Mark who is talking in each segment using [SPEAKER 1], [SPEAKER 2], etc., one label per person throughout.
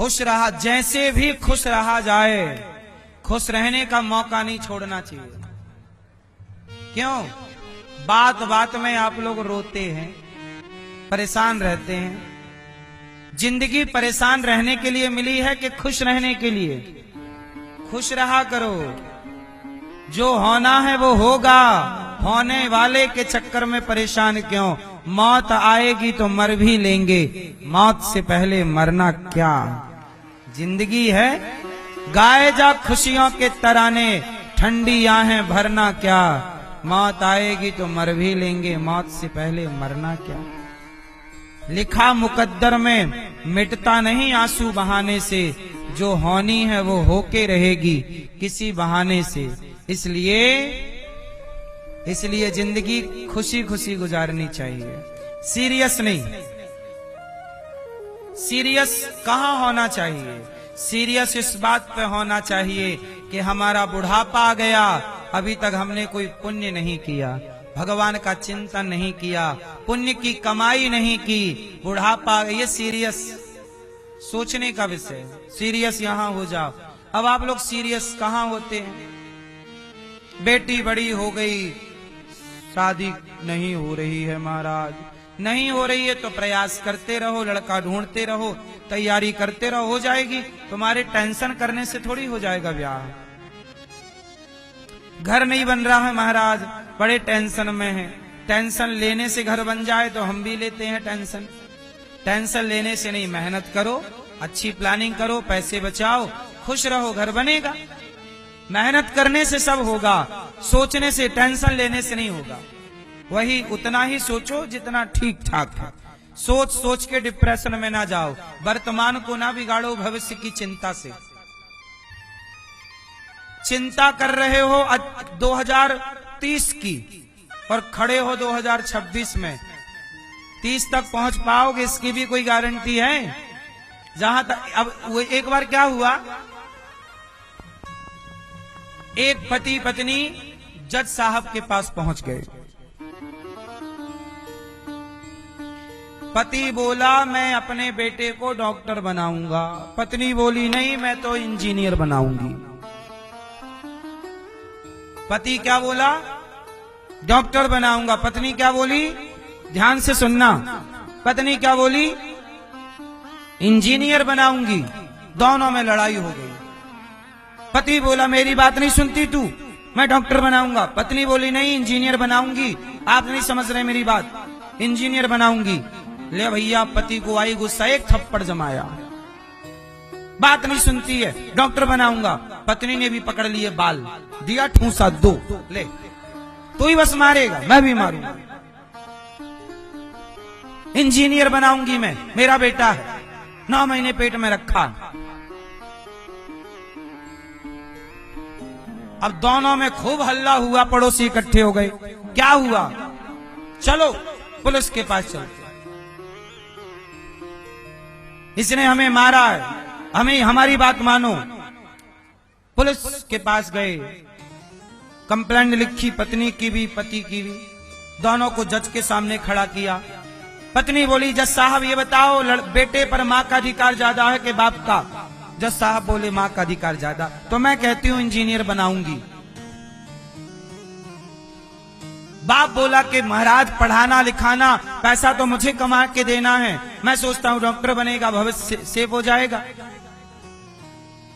[SPEAKER 1] खुश रहा, जैसे भी खुश रहा जाए, खुश रहने का मौका नहीं छोड़ना चाहिए। क्यों? बात बात में आप लोग रोते हैं, परेशान रहते हैं। जिंदगी परेशान रहने के लिए मिली है कि खुश रहने के लिए? खुश रहा करो, जो होना है वो होगा। होने वाले के चक्कर में परेशान क्यों? मौत आएगी तो मर भी लेंगे, मौत से पहले मरना क्या। जिंदगी है, गाए जा खुशियों के तराने, ठंडी आहें भरना क्या। मौत आएगी तो मर भी लेंगे, मौत से पहले मरना क्या। लिखा मुकद्दर में, मिटता नहीं आंसू बहाने से, जो होनी है वो होके रहेगी किसी बहाने से। इसलिए जिंदगी खुशी खुशी गुजारनी चाहिए, सीरियस नहीं। सीरियस कहां होना चाहिए? सीरियस इस बात पे होना चाहिए कि हमारा बुढ़ापा आ गया, अभी तक हमने कोई पुण्य नहीं किया, भगवान का चिंतन नहीं किया, पुण्य की कमाई नहीं की, बुढ़ापा, ये सीरियस सोचने का विषय। सीरियस यहां हो जाओ। अब आप लोग सीरियस कहां होते हैं? बेटी बड़ी हो गई, शादी नहीं हो रही है महाराज, नहीं हो रही है तो प्रयास करते रहो, लड़का ढूंढते रहो, तैयारी करते रहो, हो जाएगी। तुम्हारे टेंशन करने से थोड़ी हो जाएगा ब्याह। घर नहीं बन रहा है महाराज, बड़े टेंशन में है। टेंशन लेने से घर बन जाए तो हम भी लेते हैं टेंशन। टेंशन लेने से नहीं, मेहनत करो, अच्छी प्लानिंग करो, पैसे बचाओ, खुश रहो, घर बनेगा। मेहनत करने से सब होगा, सोचने से, टेंशन लेने से नहीं होगा। वही उतना ही सोचो जितना ठीक ठाक है। सोच सोच के डिप्रेशन में ना जाओ, वर्तमान को ना बिगाड़ो भविष्य की चिंता से। चिंता कर रहे हो 2030 की और खड़े हो 2026 में, 30 तक पहुंच पाओगे इसकी भी कोई गारंटी है? जहां तक, अब वो एक बार क्या हुआ, एक पति पत्नी जज साहब के पास पहुंच गए। पति बोला मैं अपने बेटे को डॉक्टर बनाऊंगा, पत्नी बोली नहीं मैं तो इंजीनियर बनाऊंगी। पति क्या बोला? डॉक्टर बनाऊंगा। पत्नी क्या बोली? ध्यान से सुनना, पत्नी क्या बोली? इंजीनियर बनाऊंगी। दोनों में लड़ाई हो गई। पति बोला मेरी बात नहीं सुनती तू, मैं डॉक्टर बनाऊंगा। पत्नी बोली नहीं इंजीनियर बनाऊंगी। आप नहीं समझ रहे मेरी बात, इंजीनियर बनाऊंगी। ले भैया, पति को आई गुस्सा, एक थप्पड़ जमाया। बात नहीं सुनती है, डॉक्टर बनाऊंगा। पत्नी ने भी पकड़ लिए बाल, दिया ठूसा 2, ले तू ही बस मारेगा, मैं भी मारूंगा। इंजीनियर बनाऊंगी मैं, मेरा बेटा है, 9 महीने पेट में रखा। अब दोनों में खूब हल्ला हुआ, पड़ोसी इकट्ठे हो गए। क्या हुआ? चलो पुलिस के पास चलते, इसने हमें मारा है, हमें हमारी बात मानो। पुलिस के पास गए, कंप्लेंट लिखी, पत्नी की भी पति की भी, दोनों को जज के सामने खड़ा किया। पत्नी बोली जज साहब ये बताओ बेटे पर माँ का अधिकार ज्यादा है कि बाप का? जज साहब बोले माँ का अधिकार ज्यादा। तो मैं कहती हूँ इंजीनियर बनाऊंगी। बाप बोला कि महाराज पढ़ाना लिखाना पैसा तो मुझे कमा के देना है, मैं सोचता हूं डॉक्टर बनेगा, भविष्य सेव हो जाएगा।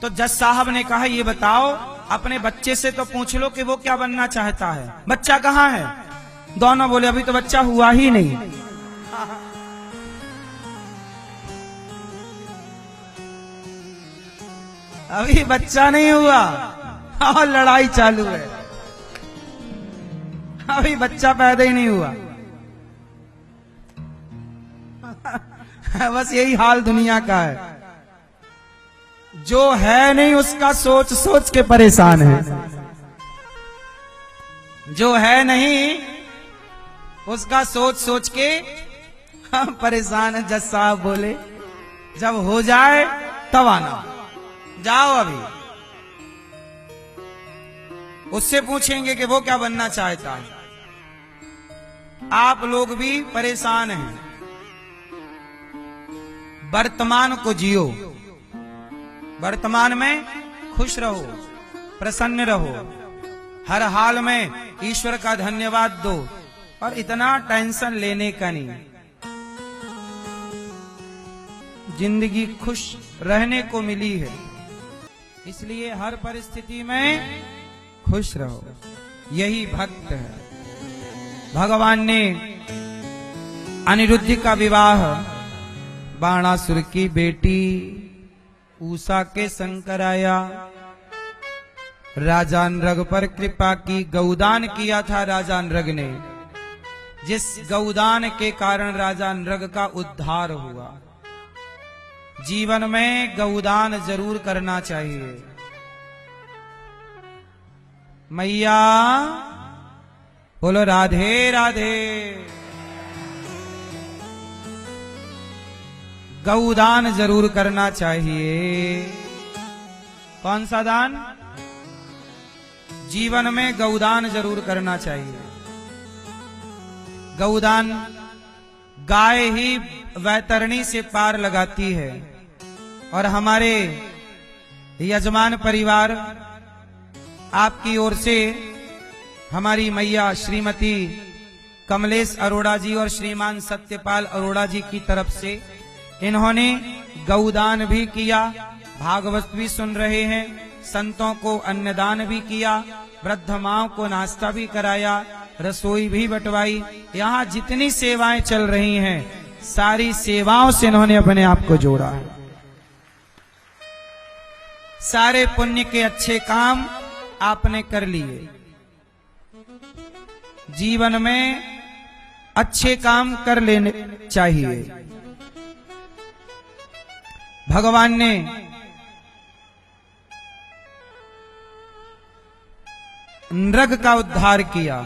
[SPEAKER 1] तो जज साहब ने कहा ये बताओ अपने बच्चे से तो पूछ लो कि वो क्या बनना चाहता है, बच्चा कहाँ है? दोनों बोले अभी तो बच्चा हुआ ही नहीं। अभी बच्चा नहीं हुआ और लड़ाई चालू है, अभी बच्चा पैदा ही नहीं हुआ। बस यही हाल दुनिया का है, जो है नहीं उसका सोच सोच के परेशान है, जो है नहीं उसका सोच सोच के हम परेशान है। जज साहब बोले जब हो जाए तब आना, जाओ अभी। उससे पूछेंगे कि वो क्या बनना चाहता है। आप लोग भी परेशान हैं, वर्तमान को जियो, वर्तमान में खुश रहो, प्रसन्न रहो, हर हाल में ईश्वर का धन्यवाद दो और इतना टेंशन लेने का नहीं। जिंदगी खुश रहने को मिली है, इसलिए हर परिस्थिति में खुश रहो। यही भक्त है। भगवान ने अनिरुद्ध का विवाह बाणासुर की बेटी उषा के संग कराया। राजा नृग पर कृपा की, गौदान किया था राजा नृग ने, जिस गौदान के कारण राजा नृग का उद्धार हुआ। जीवन में गौदान जरूर करना चाहिए। मैया बोलो राधे राधे। गौदान जरूर करना चाहिए। कौन सा दान? जीवन में गौदान जरूर करना चाहिए। गौदान गाय ही वैतरणी से पार लगाती है। और हमारे यजमान परिवार आपकी ओर से हमारी मैया श्रीमती कमलेश अरोड़ा जी और श्रीमान सत्यपाल अरोड़ा जी की तरफ से इन्होंने गौदान भी किया, भागवत भी सुन रहे हैं, संतों को अन्नदान भी किया, वृद्ध माओं को नाश्ता भी कराया, रसोई भी बंटवाई। यहाँ जितनी सेवाएं चल रही हैं, सारी सेवाओं से इन्होंने अपने आप को जोड़ा है। सारे पुण्य के अच्छे काम आपने कर लिए। जीवन में अच्छे काम कर लेने चाहिए। भगवान ने नृग का उद्धार किया।